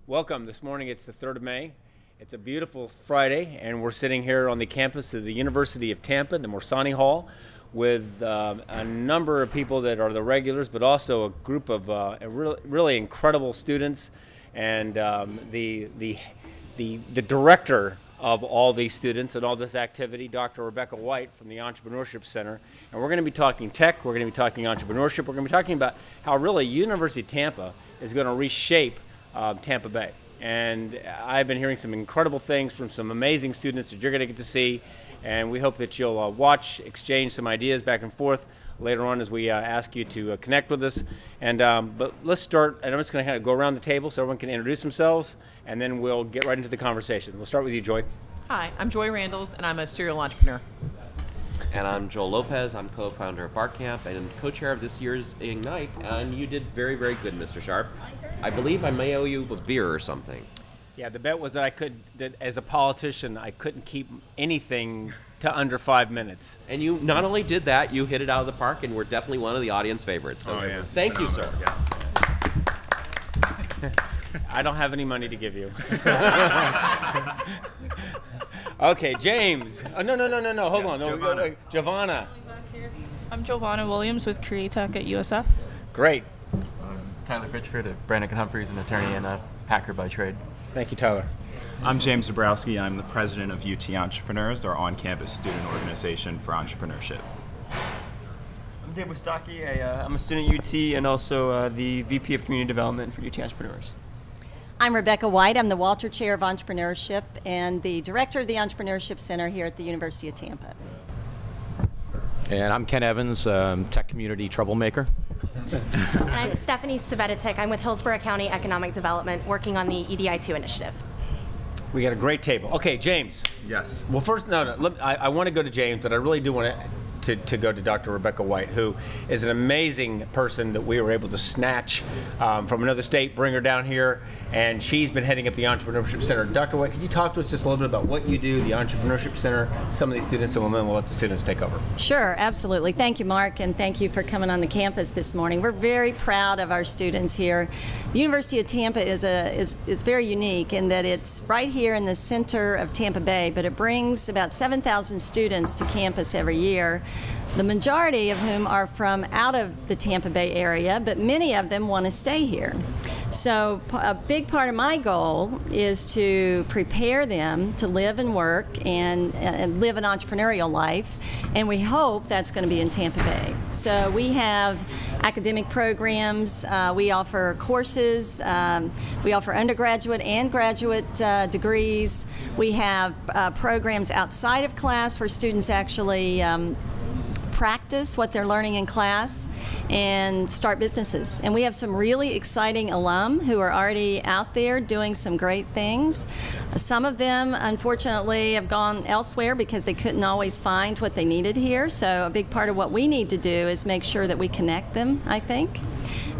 Welcome. This morning it's the 3rd of May. It's a beautiful Friday, and we're sitting here on the campus of the University of Tampa, the Morsani Hall, with a number of people that are the regulars, but also a group of really incredible students, and the director of all these students and all this activity, Dr. Rebecca White from the Entrepreneurship Center. And we're going to be talking tech, we're going to be talking entrepreneurship, we're going to be talking about how really University of Tampa is going to reshape Tampa Bay. And I've been hearing some incredible things from some amazing students that you're going to get to see, and we hope that you'll watch, exchange some ideas back and forth later on as we ask you to connect with us. And but let's start, and I'm just going to kind of go around the table so everyone can introduce themselves, and then we'll get right into the conversation. We'll start with you, Joy. Hi, I'm Joy Randalls, and I'm a serial entrepreneur. And I'm Joel Lopez. I'm co-founder of Barcamp and co-chair of this year's Ignite. And you did very, very good, Mr. Sharp. I believe I may owe you a beer or something. Yeah, the bet was that that as a politician, I couldn't keep anything to under 5 minutes. And you not only did that, you hit it out of the park, and we're definitely one of the audience favorites. So yes. Thank you, sir. Yes. I don't have any money to give you. Okay, James. Oh, no. Hold on. No, Giovanna. I'm Giovanna Williams with Createch at USF. Great. Tyler Richford at Brannigan Humphreys, an attorney and a hacker by trade. Thank you, Tyler. I'm James Zabrowski. I'm the president of UT Entrepreneurs, our on-campus student organization for entrepreneurship. I'm Dave Wostocki. I'm a student at UT and also the VP of Community Development for UT Entrepreneurs. I'm Rebecca White. I'm the Walter Chair of Entrepreneurship and the Director of the Entrepreneurship Center here at the University of Tampa. And I'm Ken Evans, tech community troublemaker. And I'm Stephanie Savetic. I'm with Hillsborough County Economic Development, working on the EDI2 initiative. We got a great table. Okay, James. Yes. Well, first, I want to go to James, but I really do want to go to Dr. Rebecca White, who is an amazing person that we were able to snatch from another state, bring her down here, and she's been heading up the Entrepreneurship Center. Dr. White, could you talk to us just a little bit about what you do, the Entrepreneurship Center, some of these students, and then we'll let the students take over. Sure, absolutely. Thank you, Mark, and thank you for coming on the campus this morning. We're very proud of our students here. The University of Tampa is very unique in that it's right here in the center of Tampa Bay, but it brings about 7,000 students to campus every year, the majority of whom are from out of the Tampa Bay area, but many of them want to stay here. So a big part of my goal is to prepare them to live and work and live an entrepreneurial life, and we hope that's going to be in Tampa Bay. So we have academic programs, we offer courses, we offer undergraduate and graduate degrees. We have programs outside of class where students actually practice what they're learning in class and start businesses. And we have some really exciting alum who are already out there doing some great things. Some of them, unfortunately, have gone elsewhere because they couldn't always find what they needed here. So a big part of what we need to do is make sure that we connect them, I think.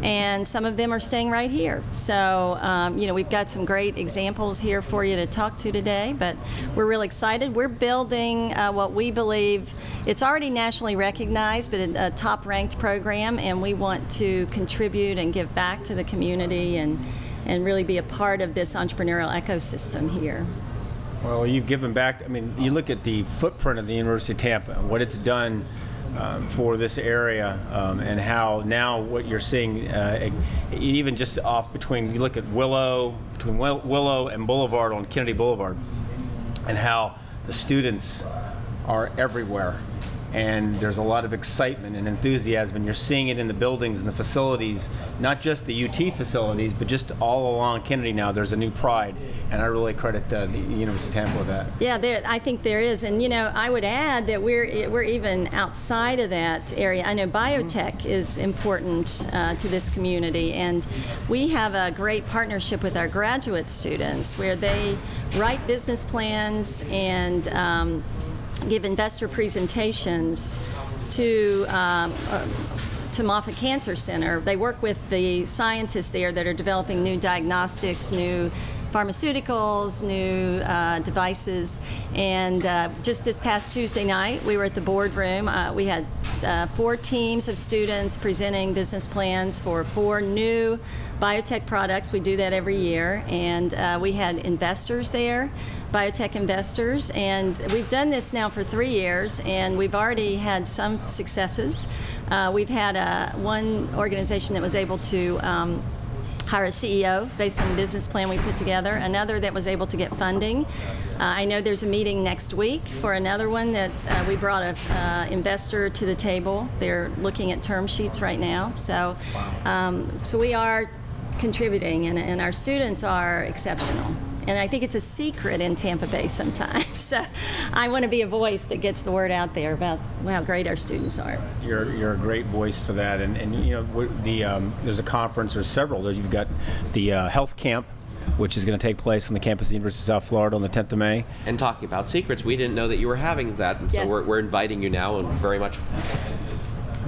And some of them are staying right here. So, we've got some great examples here for you to talk to today, but we're really excited. We're building what we believe, it's already nationally recognized, but a top-ranked program, and we want to contribute and give back to the community and really be a part of this entrepreneurial ecosystem here. Well, you've given back. I mean, you look at the footprint of the University of Tampa and what it's done for this area, and how now what you're seeing, even just off between, you look at Willow and Boulevard on Kennedy Boulevard, and how the students are everywhere. And there's a lot of excitement and enthusiasm, and you're seeing it in the buildings and the facilities, not just the UT facilities, but just all along Kennedy now. There's a new pride, and I really credit the University of Tampa with that. Yeah, I think there is, and I would add that we're even outside of that area. I know biotech is important to this community, and we have a great partnership with our graduate students where they write business plans and give investor presentations to Moffitt Cancer Center. They work with the scientists there that are developing new diagnostics, new pharmaceuticals, new devices. And just this past Tuesday night, we were at the boardroom. We had 4 teams of students presenting business plans for 4 new biotech products. We do that every year. And we had investors there, biotech investors. And we've done this now for 3 years, and we've already had some successes. We've had one organization that was able to hire a CEO based on the business plan we put together, another that was able to get funding. I know there's a meeting next week for another one that we brought an investor to the table. They're looking at term sheets right now. So, so we are contributing, and our students are exceptional. And I think it's a secret in Tampa Bay sometimes. So I want to be a voice that gets the word out there about how great our students are. You're a great voice for that. And you know, there's a conference, or several. You've got the health camp, which is going to take place on the campus of the University of South Florida on the 10th of May. And talking about secrets, we didn't know that you were having that, and Yes. so we're inviting you now, and very much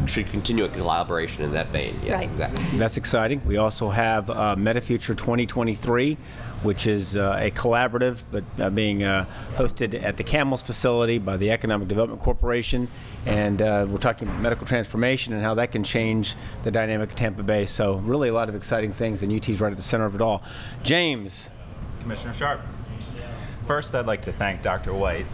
should continue a collaboration in that vein. Yes, Right. exactly. That's exciting. We also have MetaFuture 2023, which is a collaborative, but being hosted at the Camels facility by the Economic Development Corporation. And we're talking about medical transformation and how that can change the dynamic of Tampa Bay. So really a lot of exciting things, and UT's right at the center of it all. James. Commissioner Sharp. First, I'd like to thank Dr. White,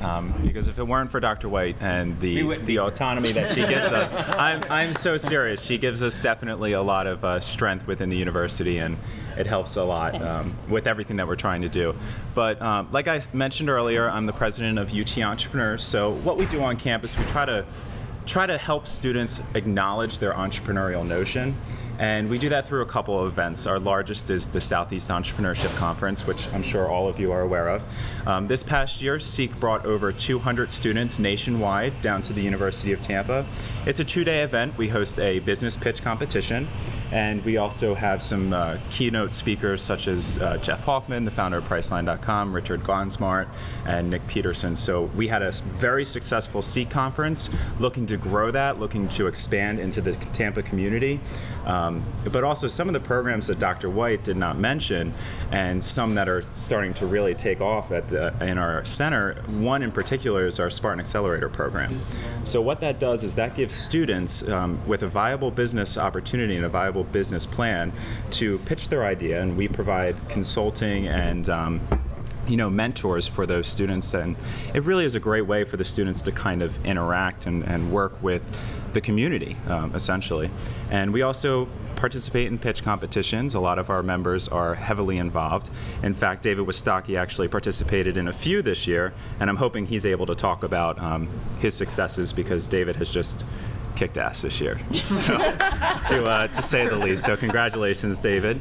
because if it weren't for Dr. White and the autonomy that she gives us, I'm so serious. She gives us definitely a lot of strength within the university, and it helps a lot with everything that we're trying to do. But like I mentioned earlier, I'm the president of UT Entrepreneurs. So what we do on campus, we try to help students acknowledge their entrepreneurial notion. And we do that through a couple of events. Our largest is the Southeast Entrepreneurship Conference, which I'm sure all of you are aware of. This past year, SEEK brought over 200 students nationwide down to the University of Tampa. It's a 2-day event. We host a business pitch competition, and we also have some keynote speakers such as Jeff Hoffman, the founder of Priceline.com, Richard Gonsmart, and Nick Peterson. So we had a very successful SEEK conference, looking to grow that, looking to expand into the Tampa community. But also some of the programs that Dr. White did not mention, and some that are starting to really take off in our center. One in particular is our Spartan Accelerator program. So what that does is that gives students with a viable business opportunity and a viable business plan to pitch their idea, and we provide consulting and mentors for those students. And it really is a great way for the students to kind of interact and work with the community, essentially. And we also participate in pitch competitions. A lot of our members are heavily involved. In fact, David Wistocki actually participated in a few this year, and I'm hoping he's able to talk about his successes, because David has just kicked ass this year, so, to say the least. So congratulations, David.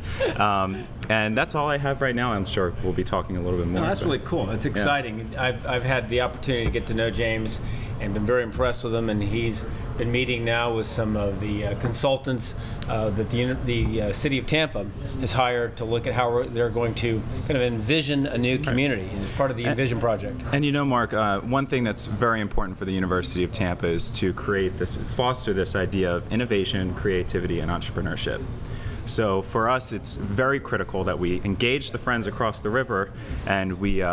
And that's all I have right now. I'm sure we'll be talking a little bit more. No, that's really cool. That's exciting. Yeah. I've had the opportunity to get to know James and been very impressed with him, and he's been meeting now with some of the consultants that the city of Tampa has hired to look at how they're going to kind of envision a new community. And it's part of the Envision project. And you know, Mark, one thing that's very important for the University of Tampa is to foster this idea of innovation, creativity, and entrepreneurship. So for us, it's very critical that we engage the friends across the river, and we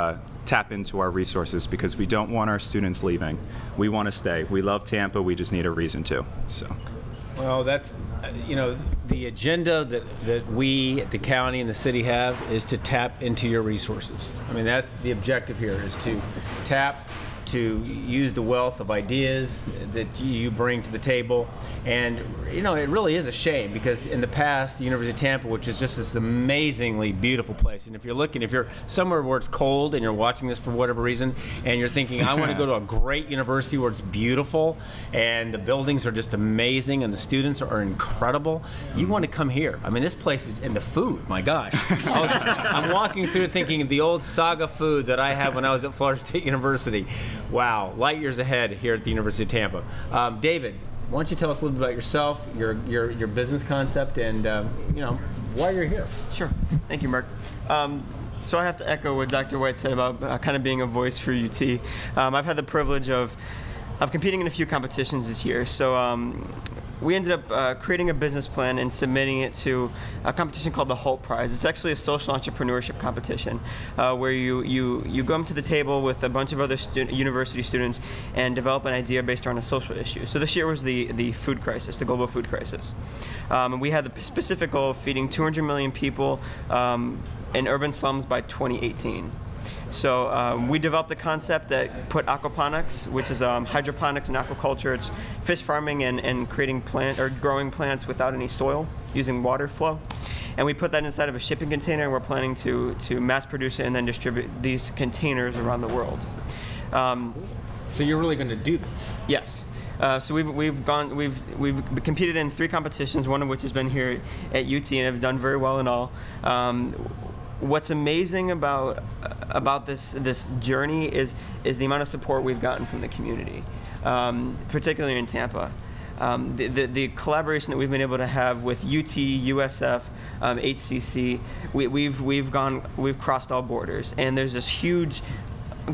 tap into our resources, because we don't want our students leaving. We want to stay. We love Tampa. We just need a reason to. So. Well, that's, the agenda that we at the county and the city have is to tap into your resources. I mean, that's the objective here, is to tap, to use the wealth of ideas that you bring to the table. And it really is a shame, because in the past, the University of Tampa, which is just this amazingly beautiful place, and if you're somewhere where it's cold and you're watching this for whatever reason, and you're thinking, I want to go to a great university where it's beautiful and the buildings are just amazing and the students are incredible, you want to come here. I mean, this place is, and the food, my gosh. I'm walking through thinking of the old Saga food that I had when I was at Florida State University. Wow, light years ahead here at the University of Tampa. David, why don't you tell us a little bit about yourself, your business concept, and why you're here? Sure. Thank you, Mark. So I have to echo what Dr. White said about kind of being a voice for UT. I've had the privilege of competing in a few competitions this year. So we ended up creating a business plan and submitting it to a competition called the Holt Prize. It's actually a social entrepreneurship competition where you come to the table with a bunch of other university students and develop an idea based on a social issue. So this year was the food crisis, the global food crisis. And we had the specific goal of feeding 200 million people in urban slums by 2018. So we developed a concept that put aquaponics, which is hydroponics and aquaculture. It's fish farming and creating growing plants without any soil using water flow. And we put that inside of a shipping container, and we're planning to mass produce it and then distribute these containers around the world. So you're really going to do this? Yes. So we've competed in 3 competitions, one of which has been here at UT, and have done very well in all. What's amazing about this journey is the amount of support we've gotten from the community, particularly in Tampa. The collaboration that we've been able to have with UT, USF, HCC, we've crossed all borders, and there's this huge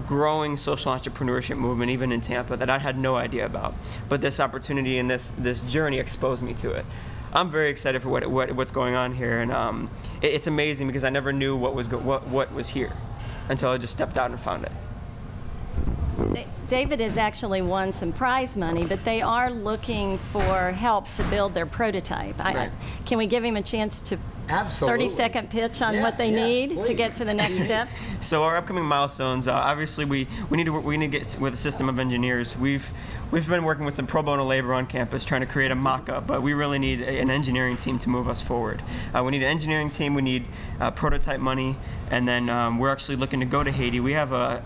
growing social entrepreneurship movement even in Tampa that I had no idea about. But this opportunity and this journey exposed me to it. I'm very excited for what's going on here, and it's amazing because I never knew what was here until I just stepped out and found it. David has actually won some prize money, but they are looking for help to build their prototype. Right. Can we give him a chance to Absolutely. 30-second pitch on what they need please. to get to the next step? So our upcoming milestones, obviously we need to get with a system of engineers. We've been working with some pro bono labor on campus trying to create a mock-up, but we really need an engineering team to move us forward. We need an engineering team, we need prototype money, and then we're actually looking to go to Haiti. We have a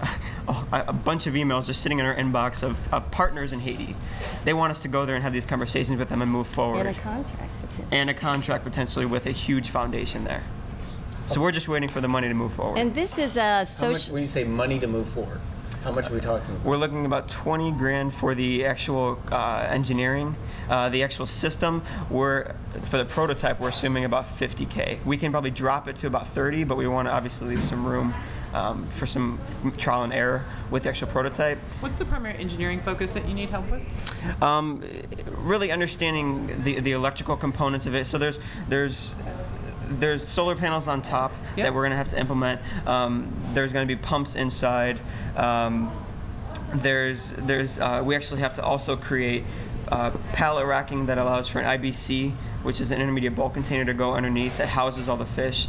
bunch of emails just sitting in our inbox of partners in Haiti. They want us to go there and have these conversations with them and move forward. And a contract potentially. And a contract potentially with a huge foundation there. So we're just waiting for the money to move forward. And this is a How much, when you say money to move forward, how much are we talking about? We're looking about 20 grand for the actual engineering, the actual system. For the prototype, we're assuming about 50K. We can probably drop it to about 30, but we want to obviously leave some room for some trial and error with the actual prototype. What's the primary engineering focus that you need help with? Really understanding the electrical components of it. So there's solar panels on top that we're going to have to implement. There's going to be pumps inside. We actually have to also create pallet racking that allows for an IBC, which is an intermediate bulk container, to go underneath that houses all the fish.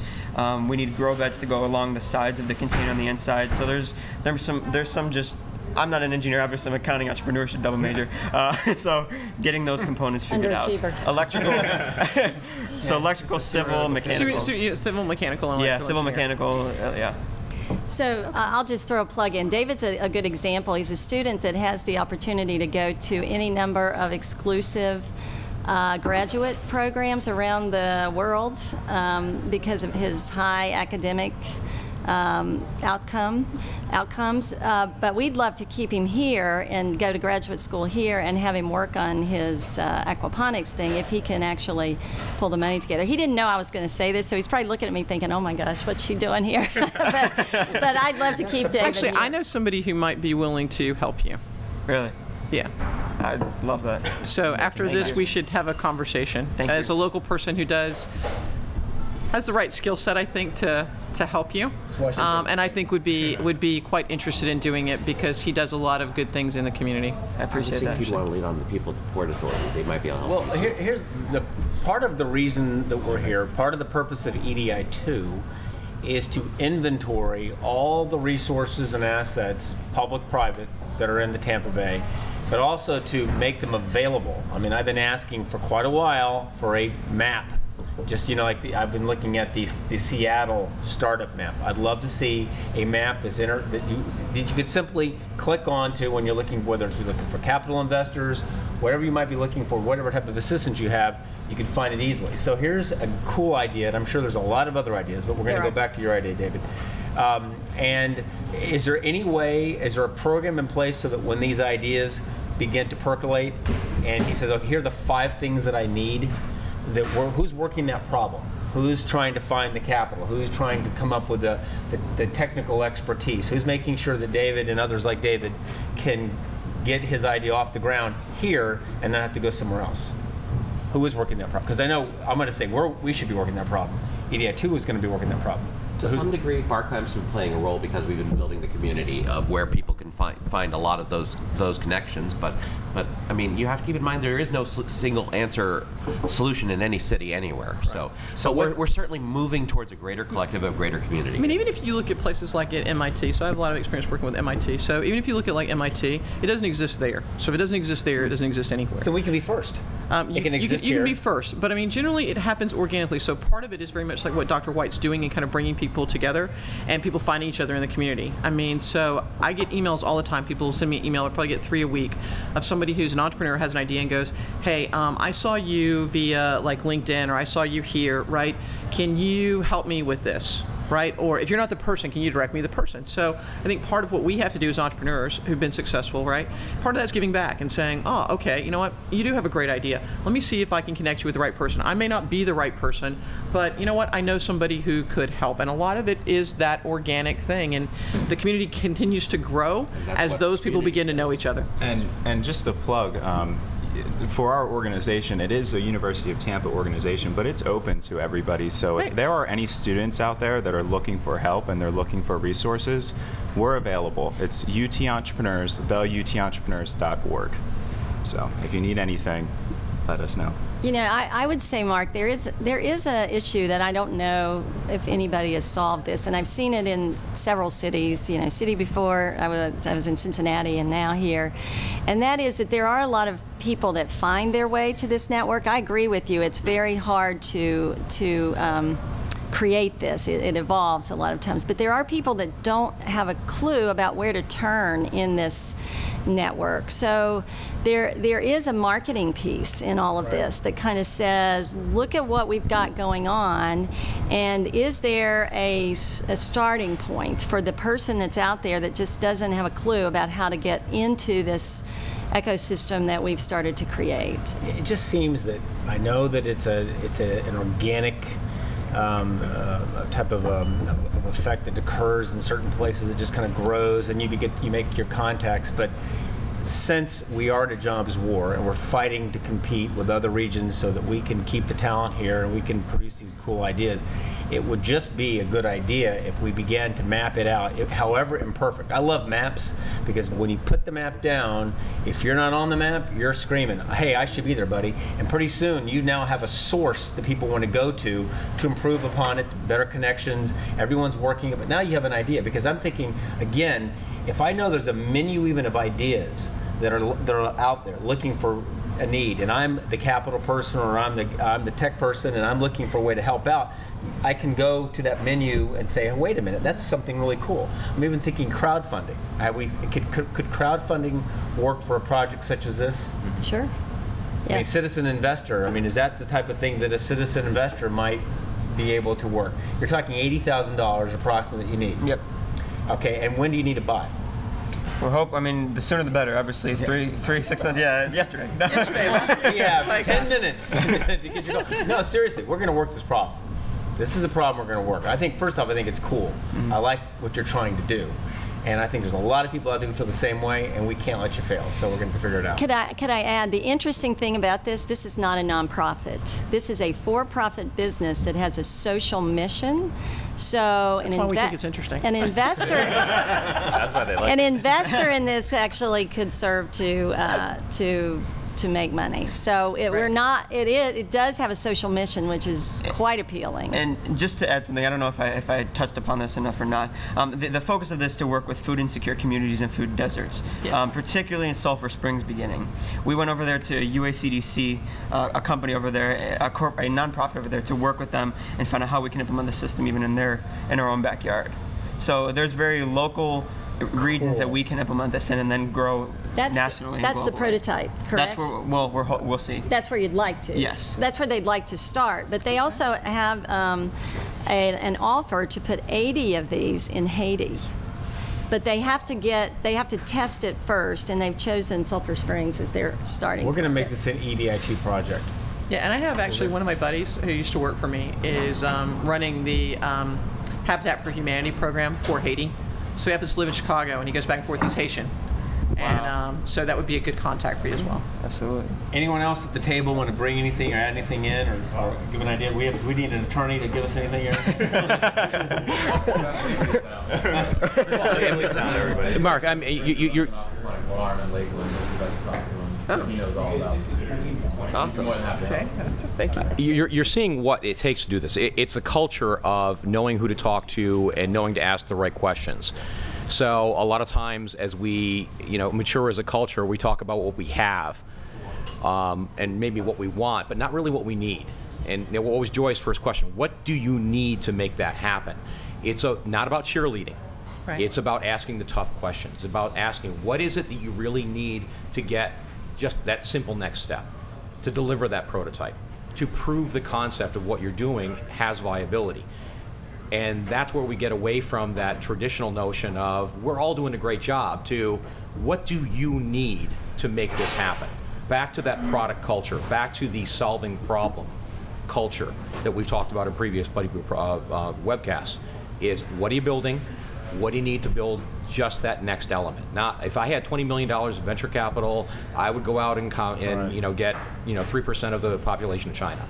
We need grow beds to go along the sides of the container on the inside. So there's some just. I'm not an engineer, obviously. I'm an accounting entrepreneurship double major. So getting those components figured out. Electrical. So electrical, civil, mechanical. Civil, mechanical, and electrical. Yeah, civil, mechanical. Yeah. So I'll just throw a plug in. David's a good example. He's a student that has the opportunity to go to any number of exclusive graduate programs around the world because of his high academic outcomes, but we'd love to keep him here and go to graduate school here and have him work on his aquaponics thing if he can actually pull the money together. He didn't know I was going to say this, so he's probably looking at me thinking, oh my gosh, what's she doing here? but I'd love to keep David Actually, here. I know somebody who might be willing to help you. Really? Yeah. I love that. So after this, we should have a conversation. As a local person who has the right skill set, I think, to help you, and I think would be quite interested in doing it because he does a lot of good things in the community. I appreciate that. I think you'd want to lean on the people at the Port Authority. They might be able to help. Well, here's the part of the reason that we're here. Part of the purpose of EDI 2 is to inventory all the resources and assets, public, private, that are in the Tampa Bay, but also to make them available. I mean, I've been asking for quite a while for a map. Just, like I've been looking at the Seattle startup map. I'd love to see a map that you could simply click onto when you're looking, whether you're looking for capital investors, whatever you might be looking for, whatever type of assistance you have, you can find it easily. So here's a cool idea, and I'm sure there's a lot of other ideas, but we're going to go back to your idea, David. And is there a program in place so that when these ideas begin to percolate, and he says, okay, here are the 5 things that I need, who's working that problem? Who's trying to find the capital? Who's trying to come up with the technical expertise? Who's making sure that David and others like David can get his idea off the ground here and not have to go somewhere else? Who is working that problem? Because I know I'm going to say we should be working that problem. EDI2 is going to be working that problem. To some degree, Barcamp's been playing a role because we've been building the community of where people can find a lot of those connections. But I mean, you have to keep in mind there is no single answer solution in any city anywhere. Right. So we're certainly moving towards a greater collective, a greater community. I mean, even if you look at places like at MIT, so I have a lot of experience working with MIT. So even if you look at like MIT, it doesn't exist there. So if it doesn't exist there, it doesn't exist anywhere. So we can be first. It can exist you here. can be first, but I mean, generally it happens organically. So part of it is very much like what Dr. White's doing and kind of bringing people together and people finding each other in the community. I mean, so I get emails all the time. People send me an email. I probably get 3 a week of somebody who's an entrepreneur, has an idea, and goes, "Hey, I saw you via like LinkedIn, or I saw you here, right? Can you help me with this?" Right? Or if you're not the person, can you direct me to the person? So I think part of what we have to do as entrepreneurs who've been successful, right? Part of that's giving back and saying, oh, okay, you know what? You do have a great idea. Let me see if I can connect you with the right person. I may not be the right person, but you know what? I know somebody who could help. And a lot of it is that organic thing. And the community continues to grow as those people begin to know each other. And just a plug, for our organization, it is a University of Tampa organization, but it's open to everybody. So if there are any students out there that are looking for help and they're looking for resources, we're available. It's UT Entrepreneurs, theutentrepreneurs.org. So if you need anything, let us know. You know, I would say, Mark, there is an issue that I don't know if anybody has solved this, and I've seen it in several cities. You know, city before I was in Cincinnati, and now here, and that is that there are a lot of people that find their way to this network. I agree with you; it's very hard to create this. It evolves a lot of times, but there are people that don't have a clue about where to turn in this network. So there is a marketing piece in all of this that kind of says, look at what we've got going on, and is there a starting point for the person that's out there that just doesn't have a clue about how to get into this ecosystem that we've started to create. It just seems that I know that it's an organic type of effect that occurs in certain places. It just kind of grows, and you make your contacts. But since we are at a jobs war and we're fighting to compete with other regions so that we can keep the talent here and we can produce these cool ideas, it would just be a good idea if we began to map it out, however imperfect. I love maps because when you put the map down, if you're not on the map, you're screaming, hey, I should be there, buddy. And pretty soon you now have a source that people want to go to improve upon it, better connections, everyone's working it, but now you have an idea. Because I'm thinking, again, if I know there's a menu even of ideas that are out there looking for a need, and I'm the capital person or I'm the tech person and I'm looking for a way to help out, I can go to that menu and say, oh, wait a minute, that's something really cool. I'm even thinking crowdfunding. Could crowdfunding work for a project such as this? Sure. I mean, citizen investor, I mean, is that the type of thing that a citizen investor might be able to work? You're talking $80,000 approximately that you need. Yep. Okay, and when do you need to buy? Well, I mean, the sooner the better, obviously. Yeah. 6 months, yesterday. Yeah, 10 minutes to get you going. No, seriously, we're going to work this problem. This is a problem we're going to work. I think, first off, I think it's cool. Mm-hmm. I like what you're trying to do. And I think there's a lot of people out there who feel the same way, and we can't let you fail, so we're going to figure it out. Could I add, the interesting thing about this is not a nonprofit. This is a for-profit business that has a social mission. So that's why we think it's interesting. An investor, that's why they like an investor in this actually could serve to make money. So it does have a social mission, which is quite appealing. And just to add something, I don't know if I touched upon this enough or not. The focus of this is to work with food insecure communities and food deserts, yes. Particularly in Sulphur Springs beginning. We went over there to UACDC, a company over there, a nonprofit over there, to work with them and find out how we can implement the system even in our own backyard. So there's very local regions that we can implement this in and then grow nationally. That's the prototype, correct? That's where we'll see. That's where you'd like to. Yes. That's where they'd like to start. But they also have an offer to put 80 of these in Haiti. But they have to test it first, and they've chosen Sulphur Springs as their starting. We're going to make this an EDI2 project. Yeah, and I have actually one of my buddies who used to work for me is running the Habitat for Humanity program for Haiti. So he happens to live in Chicago, and he goes back and forth. He's Haitian. And so that would be a good contact for you as well. Absolutely. Anyone else at the table want to bring anything or add anything in, or give an idea? We need an attorney to give us anything here. Mark, I mean, you're. He knows all about this. Awesome. Thank you. You're seeing what it takes to do this. It's a culture of knowing who to talk to and knowing to ask the right questions. So a lot of times, as we mature as a culture, we talk about what we have and maybe what we want, but not really what we need. And what was Joy's first question? What do you need to make that happen? It's not about cheerleading. Right. It's about asking the tough questions. It's about asking, what is it that you really need to get just that simple next step, to deliver that prototype, to prove the concept of what you're doing has viability. And that's where we get away from that traditional notion of we're all doing a great job to what do you need to make this happen? Back to that product culture, back to the solving problem culture that we've talked about in previous webcasts, is what are you building? What do you need to build just that next element? Now, if I had $20 million of venture capital, I would go out and get 3% of the population of China.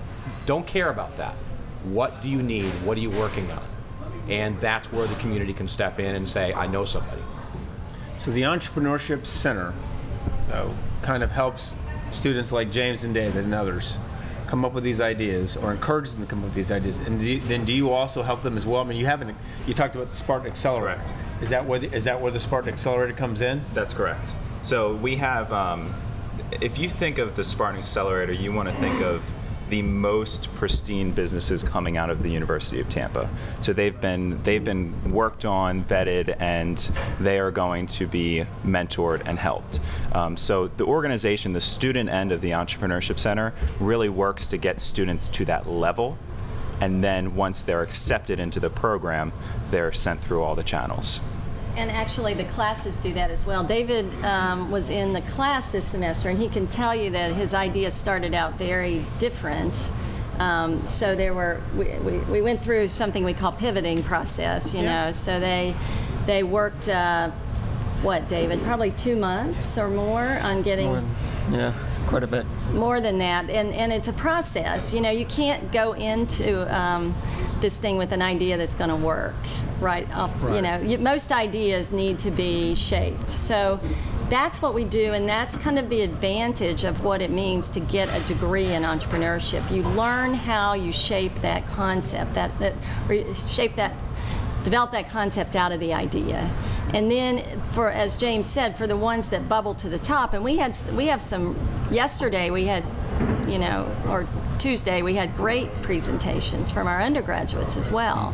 Don't care about that. What do you need? What are you working on? And that's where the community can step in and say, I know somebody. So the Entrepreneurship Center kind of helps students like James and David and others come up with these ideas, or encourage them to come up with these ideas. And do you also help them as well? I mean, you talked about the Spartan Accelerator. Is that where the Spartan Accelerator comes in? That's correct. So we have, if you think of the Spartan Accelerator, you want to think of the most pristine businesses coming out of the University of Tampa. So they've been worked on, vetted, and they are going to be mentored and helped. So the organization, the student end of the Entrepreneurship Center, really works to get students to that level, and then once they're accepted into the program, they're sent through all the channels. And actually, the classes do that as well. David was in the class this semester, and he can tell you that his ideas started out very different. So there were we went through something we call pivoting process. You know, so they worked what, David? Probably 2 months or more on getting. Quite a bit. More than that, and it's a process. You know, you can't go into this thing with an idea that's going to work right off. Right. You know, most ideas need to be shaped. So that's what we do, and that's kind of the advantage of what it means to get a degree in entrepreneurship. You learn how you shape that concept, develop that concept out of the idea. And then, as James said, for the ones that bubble to the top, and we have some. Yesterday we had, or Tuesday we had great presentations from our undergraduates as well,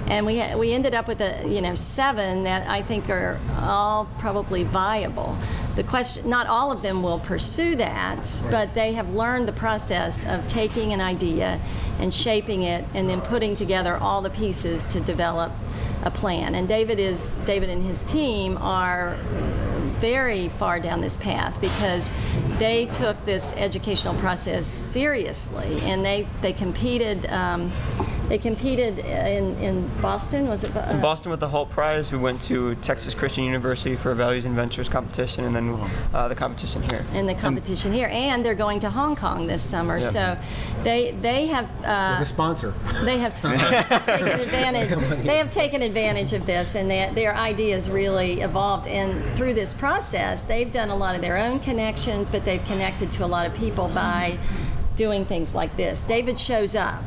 and we ended up with 7 that I think are all probably viable. The question, not all of them will pursue that, but they have learned the process of taking an idea and shaping it, and then putting together all the pieces to develop a plan. And David and his team are very far down this path because they took this educational process seriously, and they competed. They competed in Boston. Was it in Boston with the Holt Prize? We went to Texas Christian University for a Values and Ventures competition, and then the competition here. And they're going to Hong Kong this summer. Yep. So they have with a sponsor. They have taken advantage. They have taken advantage of this, and their ideas really evolved. And through this process, they've done a lot of their own connections, but they've connected to a lot of people by doing things like this. David shows up.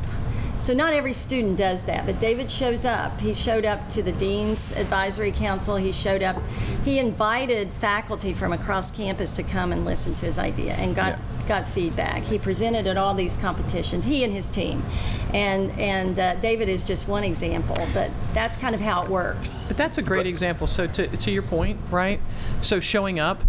So not every student does that, but David shows up. He showed up to the Dean's Advisory Council. He showed up. He invited faculty from across campus to come and listen to his idea and got feedback. He presented at all these competitions, he and his team. And David is just one example, but that's kind of how it works. But that's a great example. So to your point, right? So showing up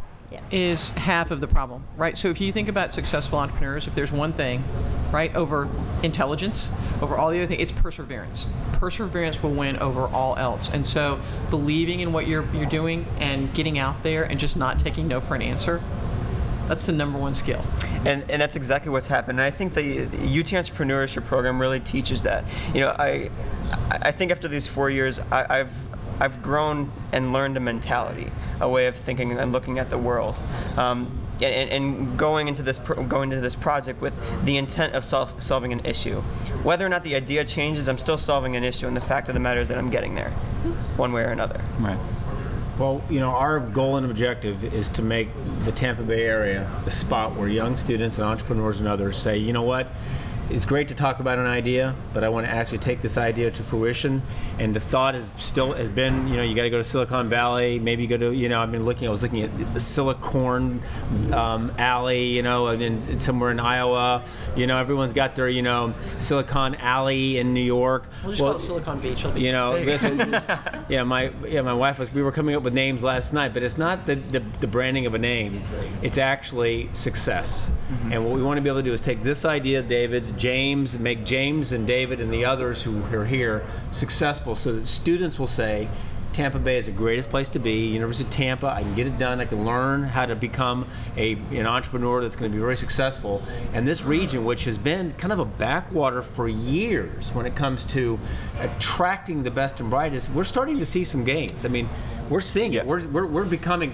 is half of the problem, right? So if you think about successful entrepreneurs, if there's one thing, right, over intelligence, over all the other things, it's perseverance. Perseverance will win over all else. And so believing in what you're doing and getting out there and just not taking no for an answer, that's the #1 skill. And that's exactly what's happened. And I think the UT Entrepreneurship program really teaches that. I think after these 4 years, I've grown and learned a mentality, a way of thinking and looking at the world. And going into this project with the intent of solving an issue. Whether or not the idea changes, I'm still solving an issue, and the fact of the matter is that I'm getting there, one way or another. Right. Well, our goal and objective is to make the Tampa Bay area the spot where young students and entrepreneurs and others say, you know what? It's great to talk about an idea, but I want to actually take this idea to fruition. And the thought has been, you got to go to Silicon Valley. Maybe go to, I was looking at the Silicon Alley, and then somewhere in Iowa. Everyone's got their, Silicon Alley in New York. We'll just call it Silicon Beach. This was, my wife we were coming up with names last night, but it's not the branding of a name. It's actually success. Mm-hmm. And what we want to be able to do is take this idea, David's, make James and David and the others who are here successful, so that students will say, Tampa Bay is the greatest place to be. University of Tampa, I can get it done. I can learn how to become an entrepreneur that's going to be very successful. And this region, which has been kind of a backwater for years when it comes to attracting the best and brightest, we're starting to see some gains. I mean, we're seeing it. We're becoming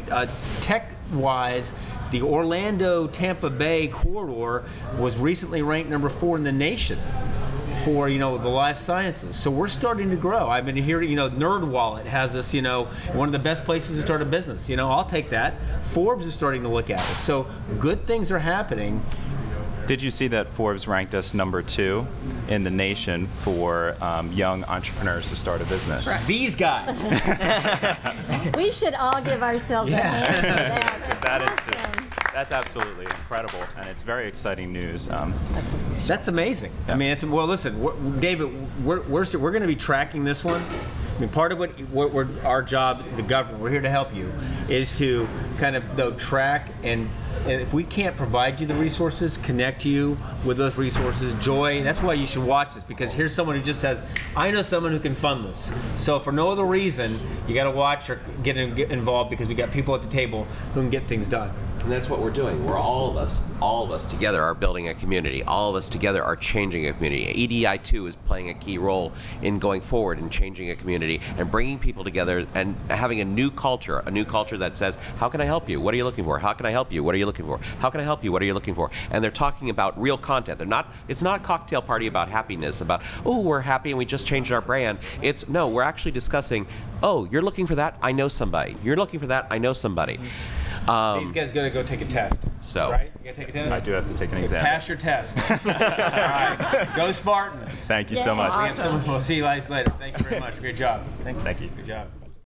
tech-wise. The Orlando-Tampa Bay corridor was recently ranked number 4 in the nation for the life sciences. So we're starting to grow. I've been hearing, NerdWallet has us, one of the best places to start a business. I'll take that. Forbes is starting to look at us. So good things are happening. Did you see that Forbes ranked us number 2 in the nation for young entrepreneurs to start a business? Right. These guys. We should all give ourselves a hand for that. That's awesome. That's absolutely incredible, and it's very exciting news. That's amazing. Yeah. I mean, listen, David, we're going to be tracking this one. I mean, part of what our job, the government, we're here to help you, is to kind of track and if we can't provide you the resources, connect you with those resources. Joy, that's why you should watch this, because here's someone who just says, I know someone who can fund this. So for no other reason, you got to watch or get involved, because we got people at the table who can get things done. And that's what we're doing. We're all of us together are building a community. All of us together are changing a community. EDI2 is playing a key role in going forward and changing a community and bringing people together and having a new culture that says, how can I help you? What are you looking for? How can I help you? What are you looking for? How can I help you? What are you looking for? And they're talking about real content. It's not a cocktail party about happiness, about, oh, we're happy and we just changed our brand. No, we're actually discussing, oh, you're looking for that? I know somebody. You're looking for that? I know somebody. These guys got to go take a test. So, right? You got to take a test? I do have to take an exam. Pass your test. All right. Go Spartans. Thank you so much. Awesome. We'll see you guys later. Thank you very much. Great job. Thank you. Good job.